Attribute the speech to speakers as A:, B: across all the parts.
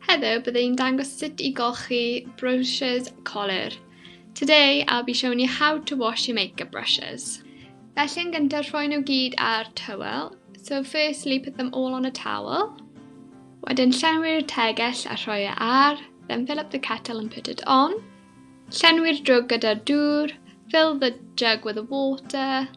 A: Heddiw byddai'n dangos sut I golchi brushes colur. Today I'll be showing you how to wash your makeup brushes. Felly yn gyntaf rhoi nhw gyd ar towel. So firstly put them all on a towel. Wedyn llenwi'r tegell a rhoi e ar. Then fill up the kettle and put it on. Llenwi'r drwg gyda'r dŵr. Fill the jug with the water.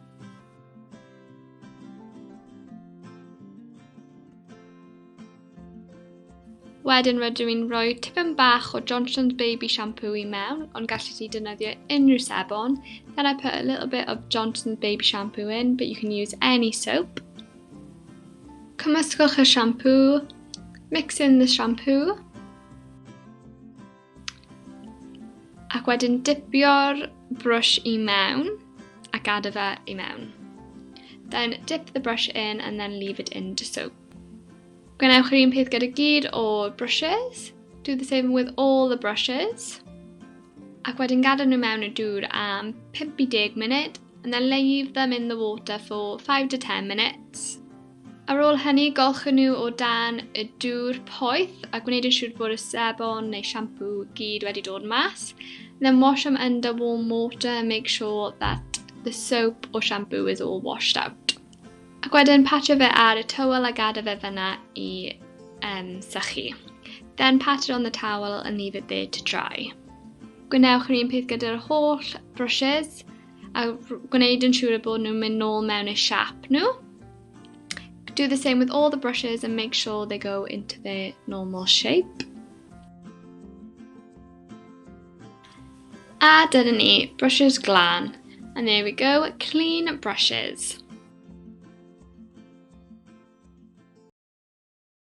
A: Wedyn rydw i'n rhoi tipyn bach o Johnson's Baby Shampoo I mewn, ond gallai ti defnyddio unrhyw sebon. Then I put a little bit of Johnson's Baby Shampoo in, but you can use any soap. Cymysgwch y shampoo, mix in the shampoo. Ac wedyn dipio'r brush I mewn, a gadael fe I mewn. Then dip the brush in and then leave it into soap. Gwnewch yr un peth gyda gyd o'r brushes. Do the same with all the brushes. Ac wedyn gadael nhw mewn y dŵr am 5 I 10 munud and then leave them in the water for 5 to 10 minutes. Ar ôl hynny, golchyn nhw o dan y dŵr poeth a gwneud yn siŵr bod y sebon neu shampoo gyd wedi dod mas. And then wash them under warm water and make sure that the soap or shampoo is all washed out. Ac wedyn patio fe ar y towel a gadael fe fyna I sychu. Then pat it on the towel and leave it there to dry. Gwnewch yr un peth gyda'r holl brushes a gwneud yn siŵr bod nhw'n mynd nôl mewn eu siap nhw. Do the same with all the brushes and make sure they go into their normal shape. A dyna ni, brushes glân. And there we go, clean brushes.